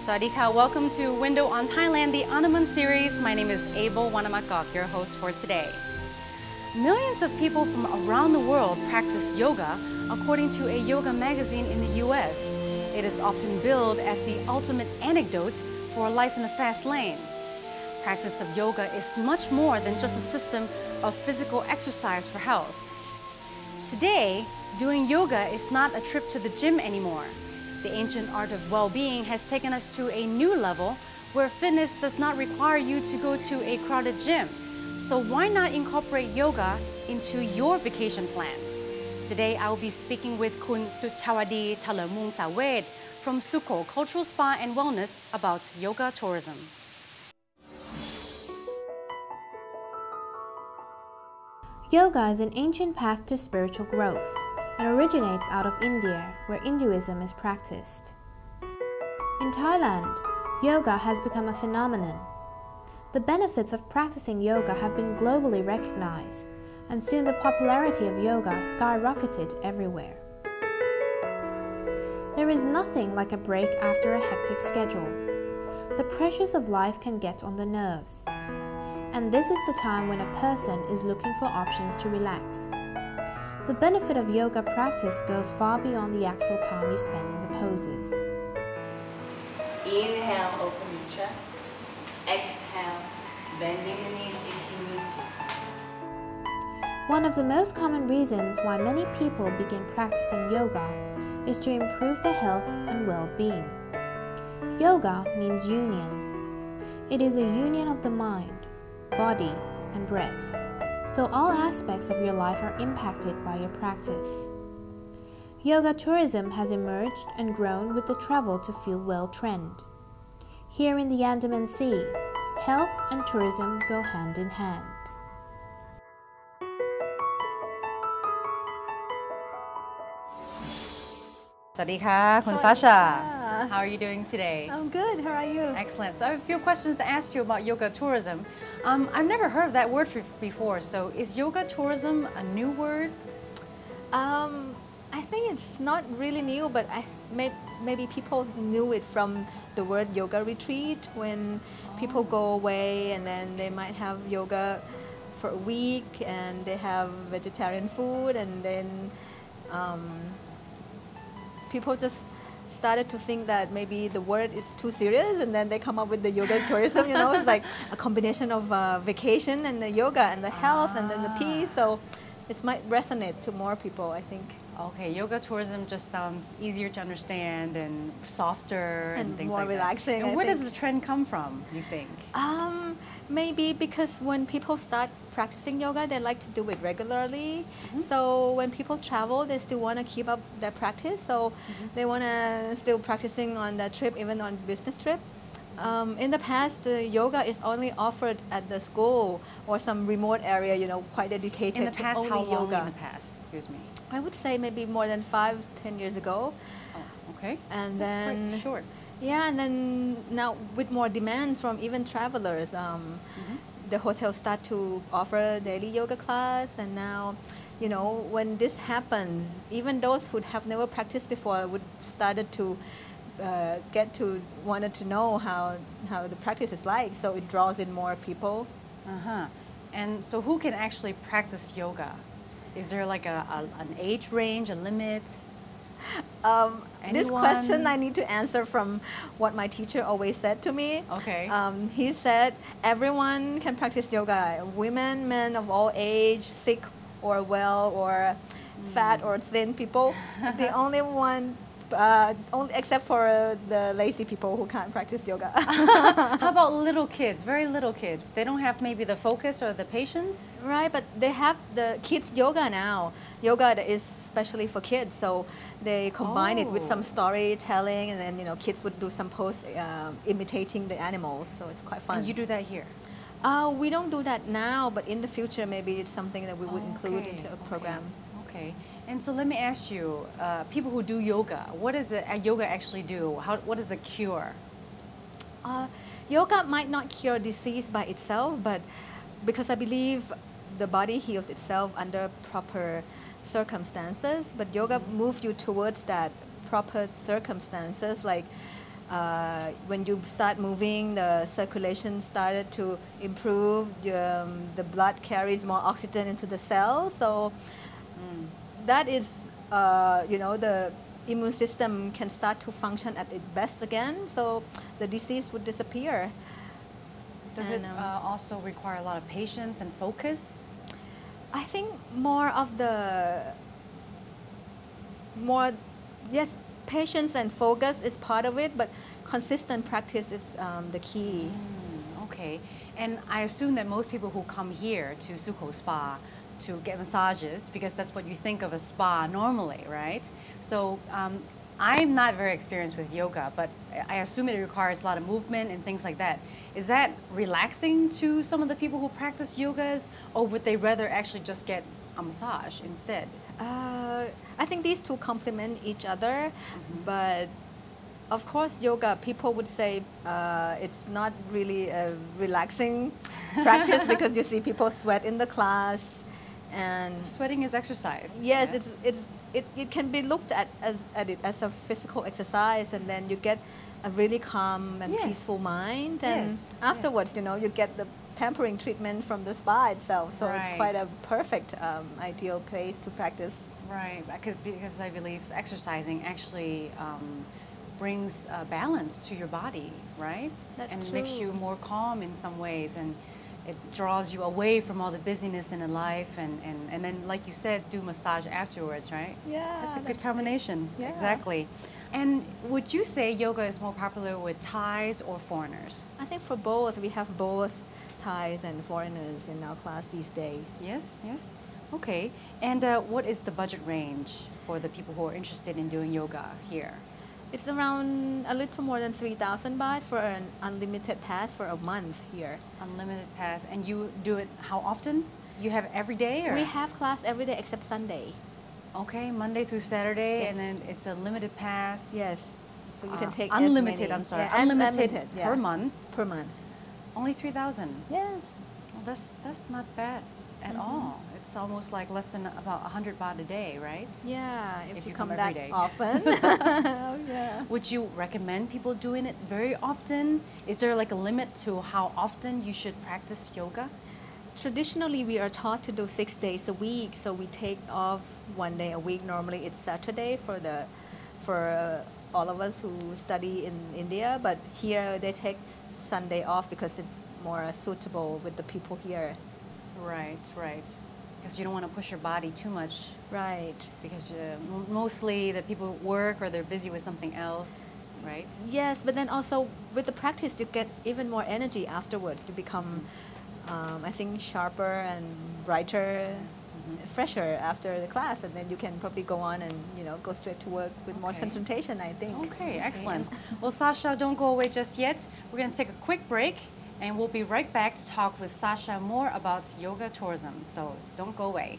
Sawadee-ka, welcome to Window on Thailand, the Andaman series. My name is Able Wanamakok, your host for today. Millions of people from around the world practice yoga, according to a yoga magazine in the US. It is often billed as the ultimate antidote for life in the fast lane. Practice of yoga is much more than just a system of physical exercise for health. Today, doing yoga is not a trip to the gym anymore. The ancient art of well-being has taken us to a new level where fitness does not require you to go to a crowded gym. So why not incorporate yoga into your vacation plan? Today I will be speaking with Kun Suchawadi Chalamung Sawed from Sukko Cultural Spa and Wellness about yoga tourism. Yoga is an ancient path to spiritual growth and originates out of India, where Hinduism is practiced. In Thailand, yoga has become a phenomenon. The benefits of practicing yoga have been globally recognized, and soon the popularity of yoga skyrocketed everywhere. There is nothing like a break after a hectic schedule. The pressures of life can get on the nerves, and this is the time when a person is looking for options to relax. The benefit of yoga practice goes far beyond the actual time you spend in the poses. Inhale, open your chest. Exhale, bending the knees if you need to. One of the most common reasons why many people begin practicing yoga is to improve their health and well-being. Yoga means union. It is a union of the mind, body, and breath. So all aspects of your life are impacted by your practice. Yoga tourism has emerged and grown with the travel to feel well trend. Here in the Andaman Sea, health and tourism go hand in hand. Sawadee-ka, Kun Sasha. How are you doing today? I'm good. How are you? Excellent. So I have a few questions to ask you about yoga tourism. I've never heard of that word before. So is yoga tourism a new word? I think it's not really new, but maybe people knew it from the word yoga retreat, when people go away and then they might have yoga for a week and they have vegetarian food, and then people just started to think that maybe the word is too serious, and then they come up with the yoga tourism. You know, it's like a combination of vacation and the yoga and the health and then the peace. So it might resonate to more people, I think. Okay, yoga tourism just sounds easier to understand and softer and things more like relaxing. That. And where does the trend come from, you think? Maybe because when people start practicing yoga, they like to do it regularly. So when people travel, they still want to keep up their practice. So they want to still practicing on the trip, even on business trip. In the past, the yoga is only offered at the school or some remote area, you know, quite dedicated in the past, to how only long yoga. in the past? Excuse me. I would say maybe more than 5-10 years ago. Okay. And that's then quite short. Yeah, and then now with more demands from even travelers, the hotels start to offer daily yoga class, and now, you know, when this happens, even those who have never practiced before would started to wanted to know how the practice is like, so it draws in more people. And so who can actually practice yoga? Is there like an age range, a limit? This question I need to answer from what my teacher always said to me. Okay. He said everyone can practice yoga. Women, men of all age, sick or well, or fat or thin people. The only one, except for the lazy people who can't practice yoga. How about little kids, very little kids? They don't have maybe the focus or the patience? Right, but they have the kids yoga now. Yoga is especially for kids, so they combine it with some storytelling, and then, you know, kids would do some pose imitating the animals, so it's quite fun. And you do that here? We don't do that now, but in the future maybe it's something that we would include into a program. Okay. And so let me ask you, people who do yoga, what does yoga actually do? What is a cure? Yoga might not cure disease by itself, but because I believe the body heals itself under proper circumstances, but yoga moves you towards that proper circumstances, like when you start moving, the circulation started to improve. The blood carries more oxygen into the cells. So that is, the immune system can start to function at its best again. So the disease would disappear. Does it also require a lot of patience and focus? I think yes, patience and focus is part of it, but consistent practice is the key. Okay, and I assume that most people who come here to Sukko Spa to get massages, because that's what you think of a spa normally, right? So I'm not very experienced with yoga, but I assume it requires a lot of movement and things like that. Is that relaxing to some of the people who practice yogas, or would they rather actually just get a massage instead? I think these two complement each other, but of course yoga, people would say it's not really a relaxing practice because you see people sweat in the class. And sweating is exercise. Yes, it can be looked at as a physical exercise, and then you get a really calm and peaceful mind, and afterwards, you get the pampering treatment from the spa itself. So it's quite a perfect, ideal place to practice. Right, because I believe exercising actually brings balance to your body, right? That's true. Makes you more calm in some ways, and it draws you away from all the busyness in life, and then, like you said, do massage afterwards, right? Yeah. That's a good combination. Yeah. Exactly. And would you say yoga is more popular with Thais or foreigners? I think for both, we have both Thais and foreigners in our class these days. Yes, yes. Okay. And what is the budget range for the people who are interested in doing yoga here? It's around a little more than 3,000 baht for an unlimited pass for a month here. Unlimited pass. And you do it how often? You have every day? Or? We have class every day except Sunday. Okay, Monday through Saturday, and then it's a limited pass. Yes. So you can take unlimited, as many. I'm sorry. Yeah, unlimited per month. Per month. Only 3,000. Yes. Well, that's not bad at all. It's almost like less than about 100 baht a day, right? Yeah, if you come every that day. often. Oh, yeah. Would you recommend people doing it very often? Is there like a limit to how often you should practice yoga? Traditionally, we are taught to do 6 days a week, so we take off 1 day a week. Normally, it's Saturday for all of us who study in India, but here they take Sunday off because it's more suitable with the people here. Right, right. Because you don't want to push your body too much. Right. Because mostly the people work or they're busy with something else, right? Yes, but then also with the practice, you get even more energy afterwards. You become, I think, sharper and brighter, fresher after the class, and then you can probably go on and go straight to work with more concentration, I think. Okay, excellent. Well, Sasha, don't go away just yet. We're going to take a quick break, and we'll be right back to talk with Sasha more about yoga tourism. So don't go away.